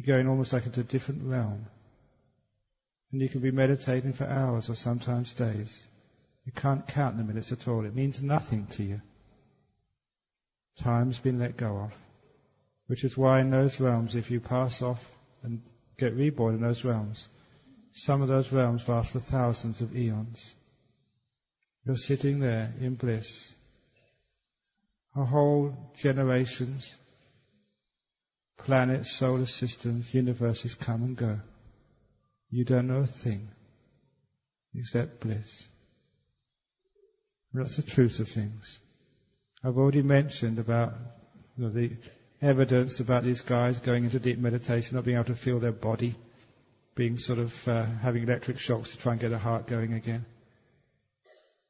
You're going almost like into a different realm. And you can be meditating for hours or sometimes days. You can't count the minutes at all. It means nothing to you. Time's been let go of. Which is why in those realms, if you pass off and get reborn in those realms, some of those realms last for thousands of eons. You're sitting there in bliss. A whole generations, planets, solar systems, universes come and go. You don't know a thing except bliss. That's the truth of things. I've already mentioned about the evidence about these guys going into deep meditation, not being able to feel their body, being sort of having electric shocks to try and get the heart going again.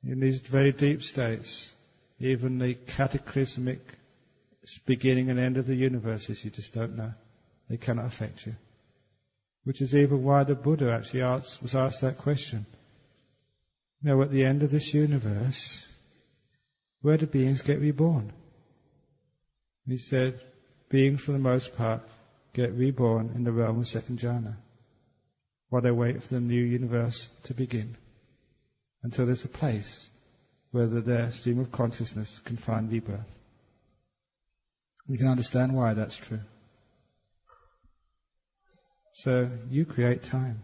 In these very deep states, even the cataclysmic beginning and end of the universes, you just don't know. They cannot affect you. Which is even why the Buddha actually was asked that question. Now, at the end of this universe, where do beings get reborn? And he said, beings for the most part get reborn in the realm of second jhana, while they wait for the new universe to begin, until there's a place where their stream of consciousness can find rebirth. You can understand why that's true. So, you create time.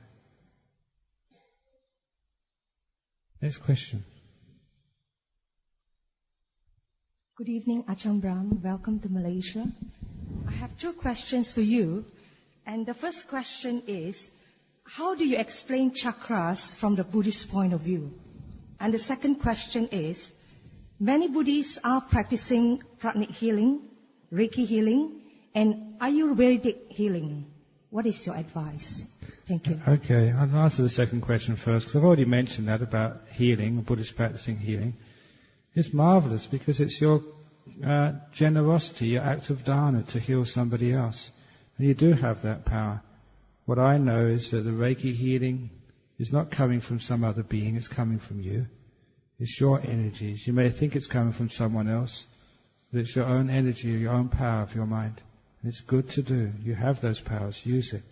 Next question. Good evening, Ajahn Brahm. Welcome to Malaysia. I have two questions for you. And the first question is, how do you explain chakras from the Buddhist point of view? And the second question is, many Buddhists are practicing pranic healing, Reiki healing, and Ayurvedic healing. What is your advice? Thank you. Okay, I'll answer the second question first, because I've already mentioned that about healing, Buddhists practicing healing. It's marvelous because it's your generosity, your act of dana to heal somebody else. And you do have that power. What I know is that the Reiki healing is not coming from some other being, it's coming from you. It's your energies. You may think it's coming from someone else, but it's your own energy, your own power of your mind. And it's good to do. You have those powers, use it.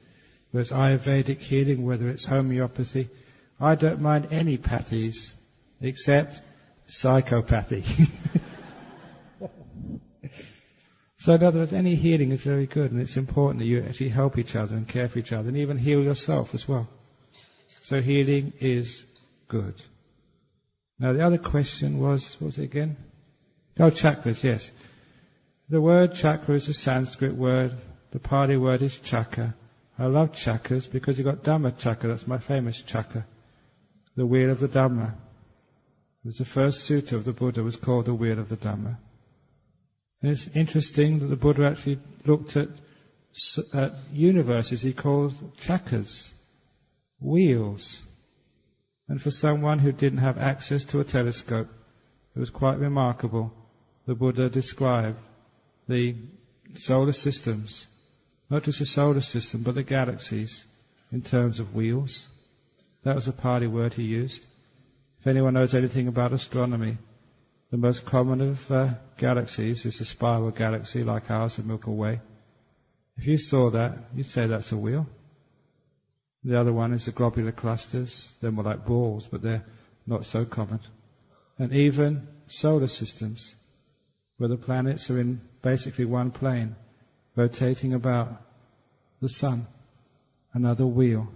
Whether it's Ayurvedic healing, whether it's homeopathy, I don't mind any pathies except psychopathy. So in other words, any healing is very good, and it's important that you actually help each other and care for each other and even heal yourself as well. So healing is good. Now the other question was, what was it again? Oh, chakras, yes. The word chakra is a Sanskrit word. The Pali word is chakra. I love chakras because you've got Dhamma chakra, that's my famous chakra. The wheel of the Dhamma. It was the first sutta of the Buddha, was called the wheel of the Dhamma. And it's interesting that the Buddha actually looked at universes he called chakras, wheels. And for someone who didn't have access to a telescope, it was quite remarkable. The Buddha described the solar systems, not just the solar system, but the galaxies, in terms of wheels. That was a Pali word he used. If anyone knows anything about astronomy, the most common of galaxies is a spiral galaxy like ours, the Milky Way. If you saw that, you'd say that's a wheel. The other one is the globular clusters. They're more like balls, but they're not so common. And even solar systems, where the planets are in basically one plane, rotating about the sun, another wheel.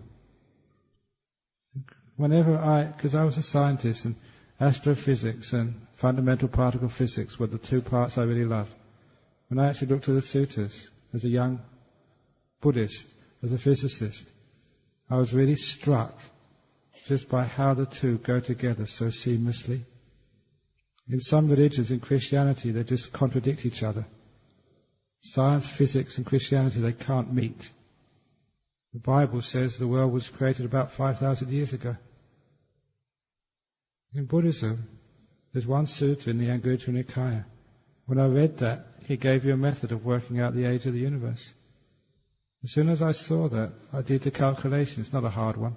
Because I was a scientist, and astrophysics and fundamental particle physics were the two parts I really loved. When I actually looked at the suttas as a young Buddhist, as a physicist, I was really struck just by how the two go together so seamlessly. In some religions, in Christianity, they just contradict each other. Science, physics and Christianity, they can't meet. The Bible says the world was created about 5,000 years ago. In Buddhism, there's one sutta in the Anguttara Nikaya. When I read that, he gave you a method of working out the age of the universe. As soon as I saw that, I did the calculation. It's not a hard one.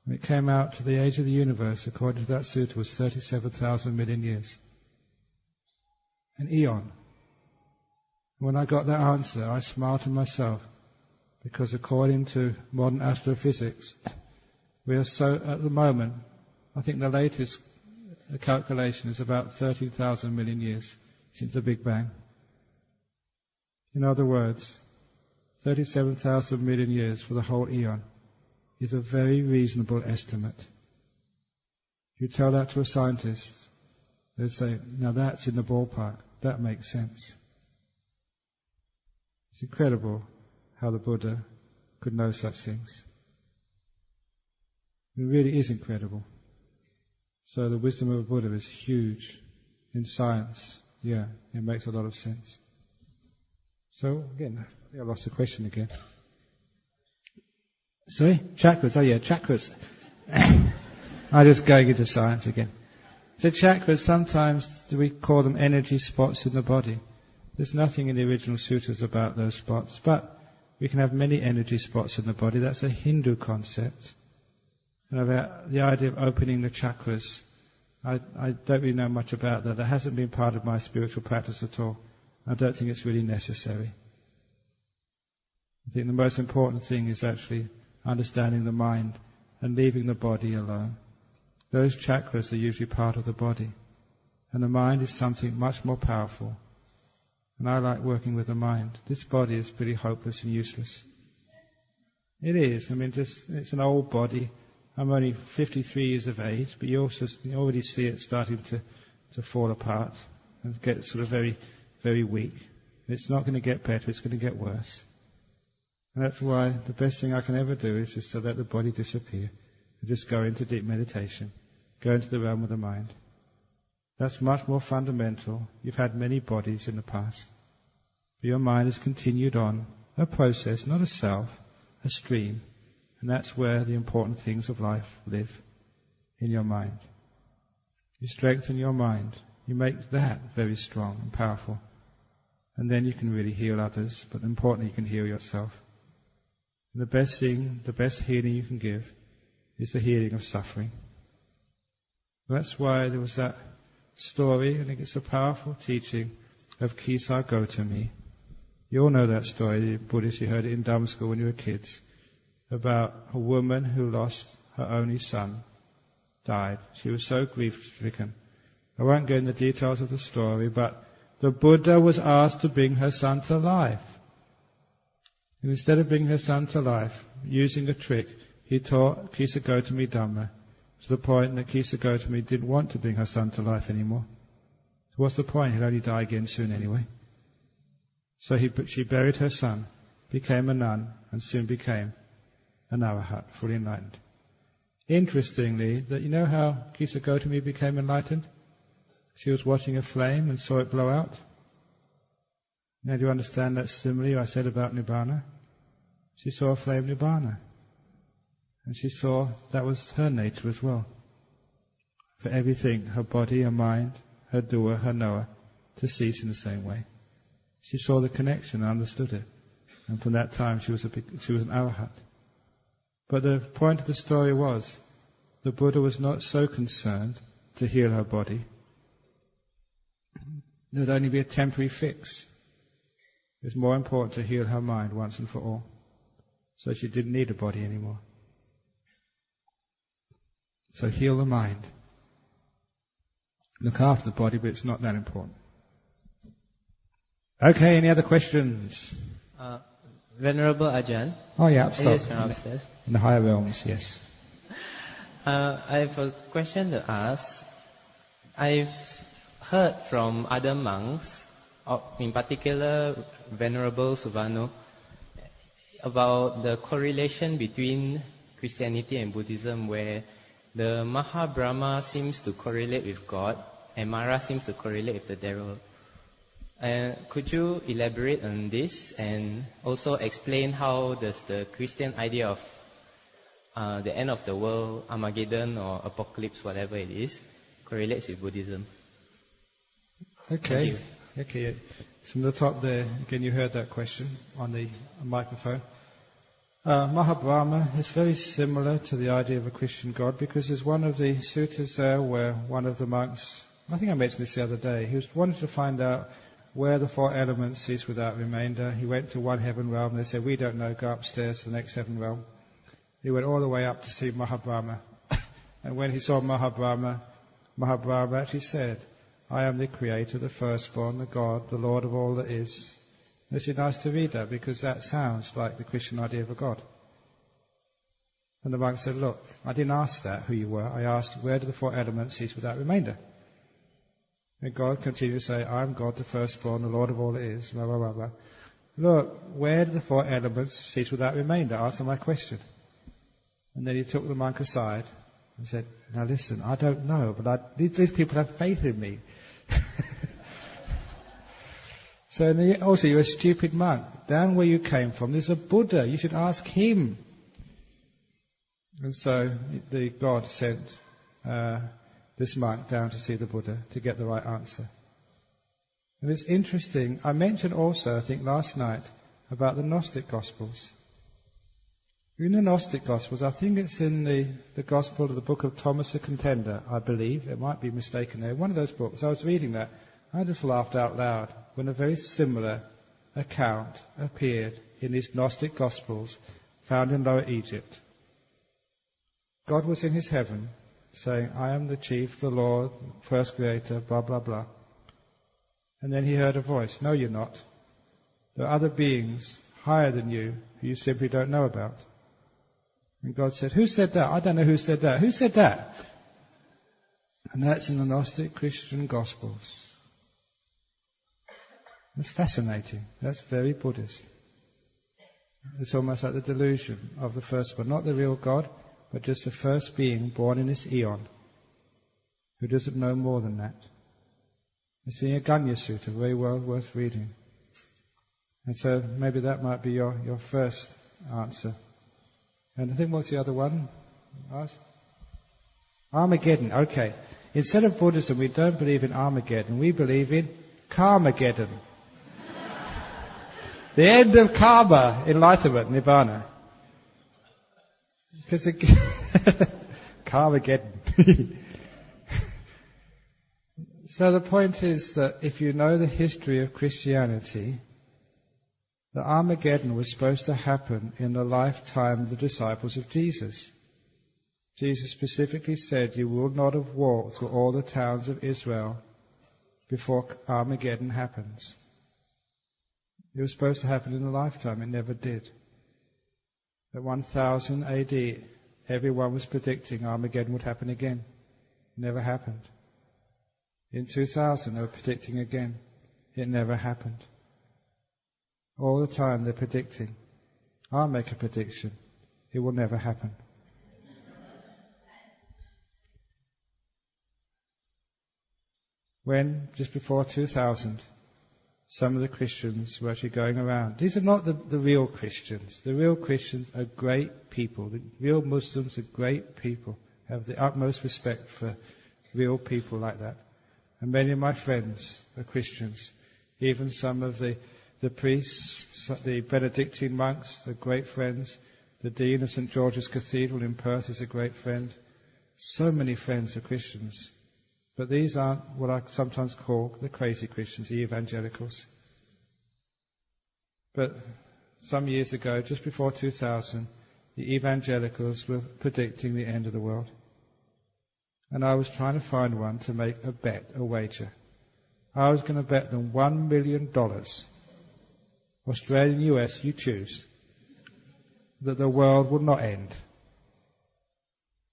And it came out to the age of the universe, according to that sutta, was 37,000 million years. An eon. When I got that answer, I smiled to myself. Because according to modern astrophysics, we are so, at the moment, I think the latest calculation is about 30,000 million years since the Big Bang. In other words, 37,000 million years for the whole eon is a very reasonable estimate. If you tell that to a scientist, they'll say, now that's in the ballpark, that makes sense. It's incredible how the Buddha could know such things. It really is incredible. So the wisdom of a Buddha is huge. In science, yeah, it makes a lot of sense. So, again, I lost the question again. Sorry? Chakras, oh yeah, chakras. I'm just going into science again. So chakras, sometimes we call them energy spots in the body. There's nothing in the original sutras about those spots, but we can have many energy spots in the body. That's a Hindu concept. And about the idea of opening the chakras, I don't really know much about that. That hasn't been part of my spiritual practice at all. I don't think it's really necessary. I think the most important thing is actually understanding the mind and leaving the body alone. Those chakras are usually part of the body. And the mind is something much more powerful. And I like working with the mind. This body is pretty hopeless and useless. It is. I mean, it's an old body. I'm only 53 years of age, but you already see it starting to fall apart and get sort of very, very weak. It's not going to get better, it's going to get worse. And that's why the best thing I can ever do is just to let the body disappear and just go into deep meditation, go into the realm of the mind. That's much more fundamental. You've had many bodies in the past. But your mind has continued on a process, not a self, a stream. And that's where the important things of life live, in your mind. You strengthen your mind. You make that very strong and powerful. And then you can really heal others, but importantly you can heal yourself. And the best thing, the best healing you can give is the healing of suffering. That's why there was that story, I think it's a powerful teaching of Kisa Gotami. You all know that story, the Buddhists, you heard it in Dhamma school when you were kids, about a woman who lost her only son, died. She was so grief-stricken. I won't go into the details of the story, but the Buddha was asked to bring her son to life. And instead of bringing her son to life, using a trick, he taught Kisa Gotami Dhamma, to the point that Kisa Gotami didn't want to bring her son to life anymore. So what's the point? He'll only die again soon anyway. So she buried her son, became a nun, and soon became an arahat, fully enlightened. Interestingly, that you know how Kisa Gotami became enlightened? She was watching a flame and saw it blow out. Now do you understand that simile I said about Nibbana? She saw a flame Nibbana. And she saw that was her nature as well. For everything, her body, her mind, her doer, her knower, to cease in the same way. She saw the connection and understood it. And from that time she was an arahat. But the point of the story was, the Buddha was not so concerned to heal her body. There would only be a temporary fix. It was more important to heal her mind once and for all. So she didn't need a body anymore. So heal the mind. Look after the body, but it's not that important. Okay, any other questions? Venerable Ajahn. Oh yeah, upstairs. In the higher realms, yes. I have a question to ask. I've heard from other monks, in particular Venerable Suvarno, about the correlation between Christianity and Buddhism, where the Brahma seems to correlate with God and Mara seems to correlate with the devil. Could you elaborate on this and also explain how does the Christian idea of the end of the world, Armageddon or apocalypse, whatever it is, correlates with Buddhism? Okay. From the top there, again you heard that question on the microphone. Brahma is very similar to the idea of a Christian God, because there's one of the sutras there where one of the monks, I think I mentioned this the other day, he was wanting to find out where the four elements cease without remainder. He went to one heaven realm. They said, we don't know, go upstairs to the next heaven realm. He went all the way up to see Mahabrahma. And when he saw Mahabrahma actually said, I am the creator, the firstborn, the God, the Lord of all that is. It's nice to read that because that sounds like the Christian idea of a God. And the monk said, look, I didn't ask that, who you were. I asked, where do the four elements cease without remainder? And God continued to say, I am God, the firstborn, the Lord of all that is, blah, blah, blah, blah. Look, where do the four elements cease without remainder? Answer my question. And then he took the monk aside and said, now listen, I don't know, but these people have faith in me. So also, you're a stupid monk. Down where you came from, there's a Buddha. You should ask him. And so the God sent this monk down to see the Buddha to get the right answer. And it's interesting. I mentioned also, I think last night, about the Gnostic Gospels. In the Gnostic Gospels, I think it's in the Gospel of the book of Thomas the Contender, I believe. It might be mistaken there. One of those books. I was reading that. I just laughed out loud when a very similar account appeared in these Gnostic Gospels found in Lower Egypt. God was in his heaven saying, I am the chief, the Lord, first creator, blah, blah, blah. And then he heard a voice, no, you're not. There are other beings higher than you who you simply don't know about. And God said, who said that? I don't know who said that. Who said that? And that's in the Gnostic Christian Gospels. It's fascinating. That's very Buddhist. It's almost like the delusion of the first one. Not the real God, but just the first being born in this eon, who doesn't know more than that. It's in a Ganha Sutta, very well worth reading. And so maybe that might be your first answer. And I think what's the other one? Armageddon, okay. Instead of Buddhism, we don't believe in Armageddon, we believe in Karmageddon. The end of karma, enlightenment, nibbana. Because Karmageddon. So the point is that if you know the history of Christianity, the Armageddon was supposed to happen in the lifetime of the disciples of Jesus. Jesus specifically said, you will not have walked through all the towns of Israel before Armageddon happens. It was supposed to happen in the lifetime. It never did. At 1000 AD, everyone was predicting Armageddon would happen again. It never happened. In 2000, they were predicting again. It never happened. All the time they're predicting. I'll make a prediction. It will never happen. When, just before 2000, some of the Christians were actually going around. These are not the real Christians. The real Christians are great people. The real Muslims are great people. Have the utmost respect for real people like that. And many of my friends are Christians. Even some of the priests, the Benedictine monks are great friends. The Dean of St. George's Cathedral in Perth is a great friend. So many friends are Christians. But these aren't what I sometimes call the crazy Christians, the evangelicals. But some years ago, just before 2000, the evangelicals were predicting the end of the world. And I was trying to find one to make a bet, a wager. I was going to bet them $1 million, Australian, US, you choose, that the world will not end.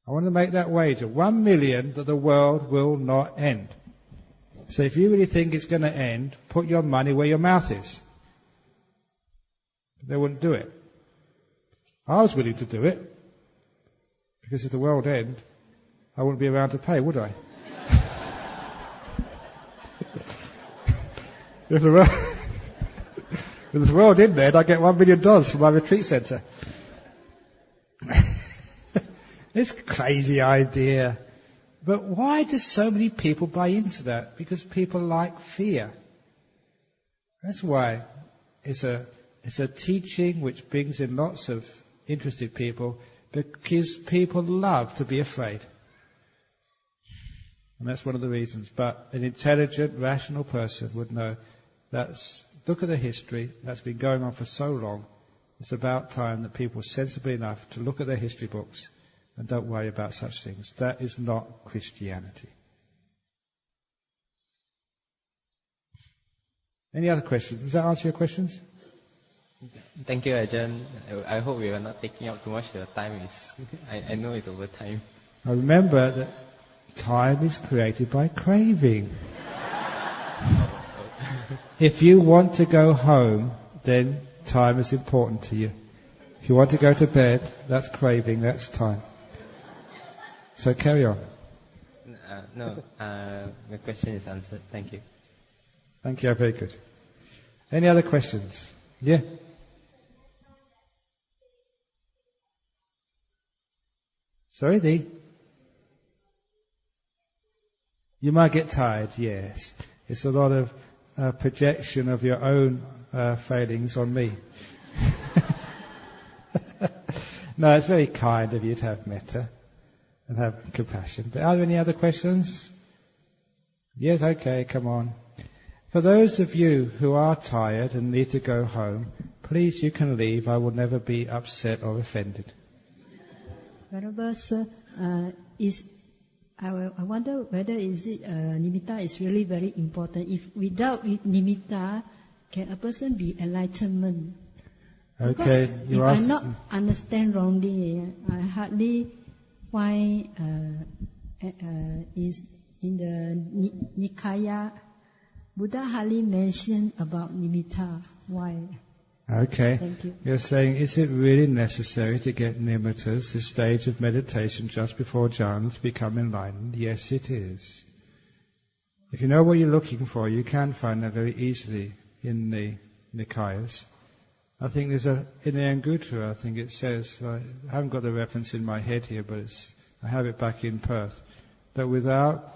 I want to make that wager, 1 million, that the world will not end. So if you really think it's going to end, put your money where your mouth is. But they wouldn't do it. I was willing to do it, because if the world ended, I wouldn't be around to pay, would I? If the world didn't end, I'd get $1 million from my retreat centre. It's a crazy idea. But why do so many people buy into that? Because people like fear. That's why it's a teaching which brings in lots of interested people, because people love to be afraid. And that's one of the reasons. But an intelligent, rational person would know Look at the history. That's been going on for so long. It's about time that people are sensible enough to look at their history books and don't worry about such things. That is not Christianity. Any other questions? Does that answer your questions? Thank you, Ajahn. I hope we are not taking up too much of your time. I know it's over time. Now remember that time is created by craving. If you want to go home, then time is important to you. If you want to go to bed, that's craving, that's time. So carry on. No, the question is answered. Thank you. Thank you, very good. Any other questions? Yeah? Sorry, Dee? You might get tired, yes. It's a lot of projection of your own failings on me. No, it's very kind of you to have metta and have compassion. But are there any other questions? Yes, okay, come on. For those of you who are tired and need to go home, please you can leave. I will never be upset or offended. Venerable Sir, I wonder whether nimitta is really very important. If without nimitta, can a person be enlightenment? Okay, if I not understand wrongly, I hardly find is in the Nikaya, Buddha hardly mentioned about nimitta. Why? Okay. Thank you. You're saying, is it really necessary to get nimittas, this stage of meditation just before jhanas, to become enlightened? Yes, it is. If you know what you're looking for, you can find that very easily in the Nikayas. I think there's in the Anguttara, I think it says, I haven't got the reference in my head here, but I have it back in Perth, that without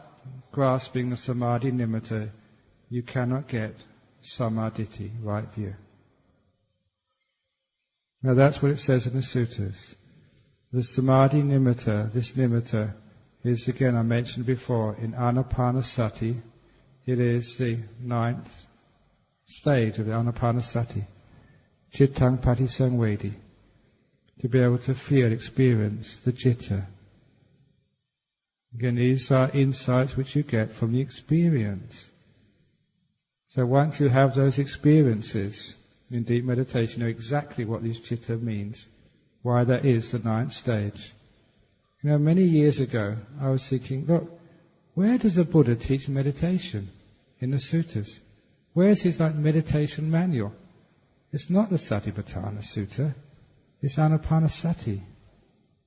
grasping the samadhi nimitta, you cannot get samadhi, right view. Now that's what it says in the sutras. The samadhi nimitta, this nimitta, is again, I mentioned before, in anapanasati. It is the 9th stage of the anapanasati. Cittang patisangvedi. To be able to feel, experience the citta. Again, these are insights which you get from the experience. So once you have those experiences in deep meditation, you know exactly what this citta means, why that is the 9th stage. You know, many years ago, I was thinking, look, where does the Buddha teach meditation? In the sutras. Where is his meditation manual? It's not the Satipatthana Sutta. It's Anapanasati.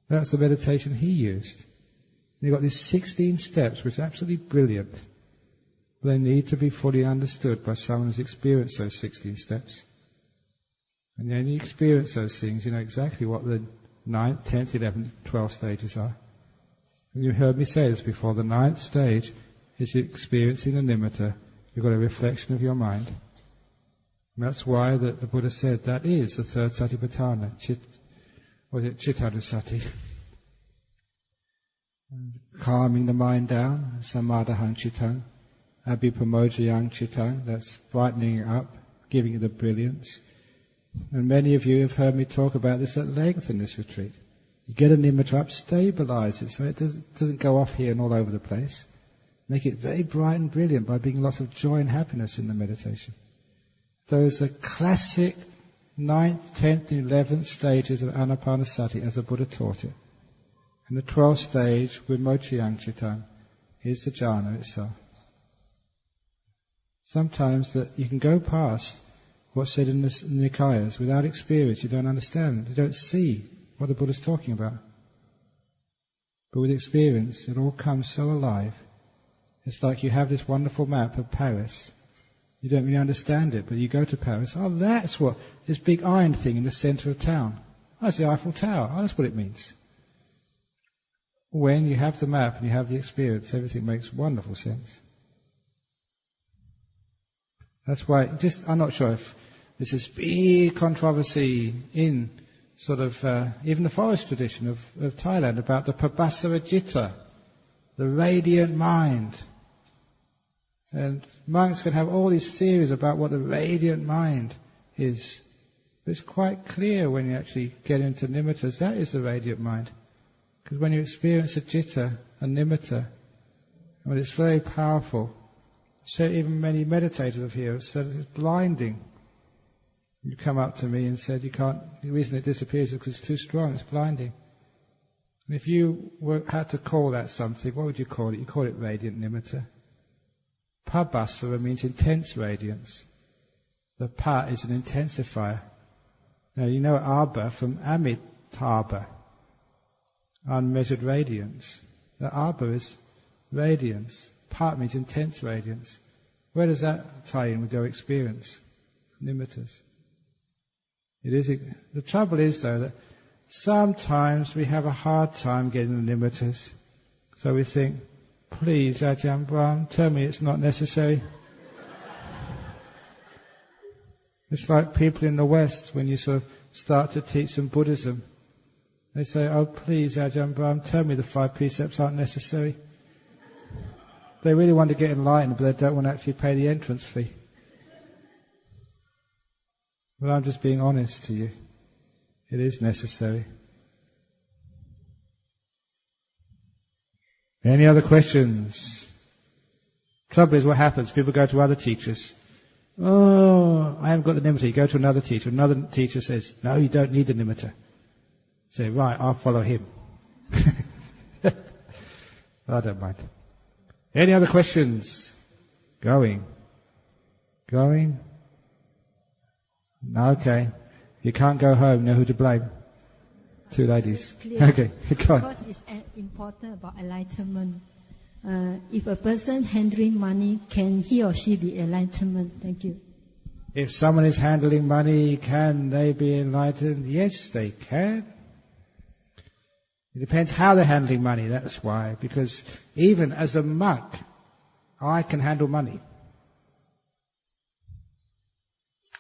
That's the meditation he used. And you've got these 16 steps, which are absolutely brilliant. But they need to be fully understood by someone who's experienced those 16 steps. And when you experience those things, you know exactly what the 9th, 10th, 11th, 12th stages are. And you heard me say this before, the 9th stage is you experiencing the nimitta. You've got a reflection of your mind. And that's why the Buddha said that is the 3rd Satipatthana, Chittanusati. Calming the mind down, samadhahang chittang, abhipamojayang chittang, that's brightening it up, giving it the brilliance. And many of you have heard me talk about this at length in this retreat. You get a nimitta up, stabilize it so it doesn't go off here and all over the place. Make it very bright and brilliant by bringing lots of joy and happiness in the meditation. Those are classic 9th, 10th and 11th stages of Anapanasati as the Buddha taught it. And the 12th stage with Mochiyang Chittang is the jhana itself. Sometimes that you can go past what's said in the Nikayas without experience. You don't understand. You don't see what the Buddha's talking about. But with experience, it all comes so alive. It's like you have this wonderful map of Paris. You don't really understand it, but you go to Paris. Oh, that's what, this big iron thing in the centre of town. Oh, it's the Eiffel Tower. Oh, that's what it means. When you have the map and you have the experience, everything makes wonderful sense. That's why, I'm not sure if there's this big controversy in sort of, even the forest tradition of Thailand about the Pabhasara Citta, the radiant mind. And monks can have all these theories about what the radiant mind is. But it's quite clear when you actually get into nimittas, that is the radiant mind. Because when you experience a citta, a nimitta, when it's very powerful, so even many meditators of here have said it's blinding. You come up to me and said the reason it disappears is because it's too strong, it's blinding. And if you had to call that something, what would you call it? You call it radiant nimitta. Pabhasara means intense radiance. The pa is an intensifier. Now you know abha from amitabha, unmeasured radiance. The abha is radiance. Pa means intense radiance. Where does that tie in with your experience? Nimittas. The trouble is though that sometimes we have a hard time getting the nimittas. So we think, please Ajahn Brahm, tell me it's not necessary. It's like people in the West when you sort of start to teach them Buddhism. They say, oh please Ajahn Brahm, tell me the 5 precepts aren't necessary. They really want to get enlightened, but they don't want to actually pay the entrance fee. Well, I'm just being honest to you. It is necessary. Any other questions? Trouble is what happens. People go to other teachers. Oh, I haven't got the nimitta. You go to another teacher. Another teacher says, no, you don't need the nimitta. Say, right, I'll follow him. I don't mind. Any other questions? Going. Okay. You can't go home. You know who to blame? 2 ladies. Okay, go on. Because it's important about enlightenment. If a person handling money, can he or she be enlightenment? Thank you. If someone is handling money, can they be enlightened? Yes, they can. It depends how they're handling money, that's why. Because even as a monk, I can handle money.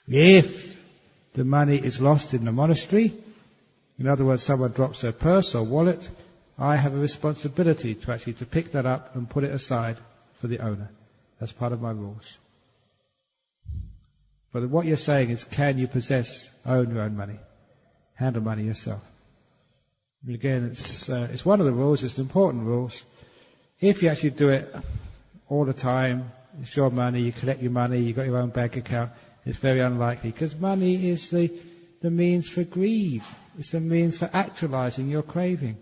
If the money is lost in the monastery, in other words, someone drops their purse or wallet, I have a responsibility to pick that up and put it aside for the owner. That's part of my rules. But what you're saying is, can you own your own money? Handle money yourself. And again, it's one of the rules, it's an important rules. If you actually do it all the time, it's your money, you collect your money, you've got your own bank account, it's very unlikely. Because money is the means for greed. It's the means for actualizing your craving.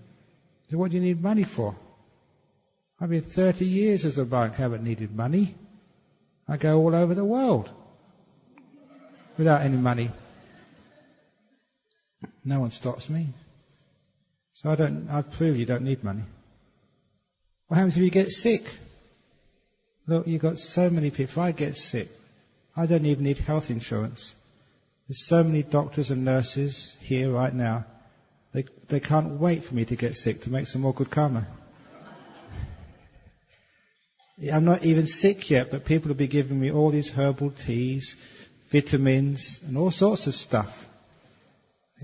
So what do you need money for? I've been 30 years as a monk, haven't needed money. I go all over the world without any money. No one stops me. So I've proved you don't need money. What happens if you get sick? Look, you've got so many people. If I get sick, I don't even need health insurance. There's so many doctors and nurses here right now. They can't wait for me to get sick to make some more good karma. I'm not even sick yet, but people will be giving me all these herbal teas, vitamins, and all sorts of stuff.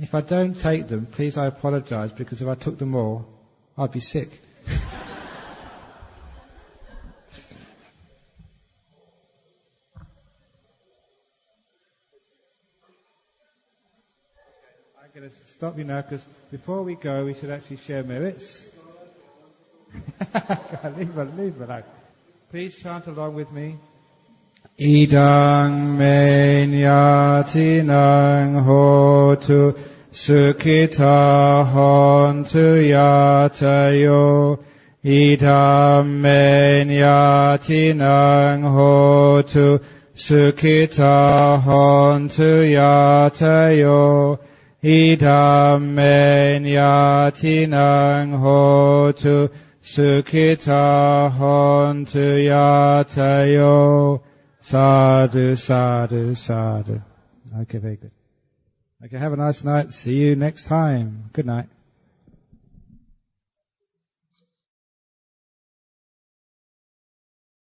If I don't take them, please, I apologize, because if I took them all, I'd be sick. I'm going to stop you now, because before we go, we should actually share merits. leave it out. Please chant along with me. Idang me nyatinang hotu sukhita hontu yatayo. Idang me nyatinang hotu sukhita hontu yatayo. Idang me nyatinang hotu sukhita hontu yatayo. Sadhu, sadhu, sadhu. Okay, very good. Okay, have a nice night. See you next time. Good night.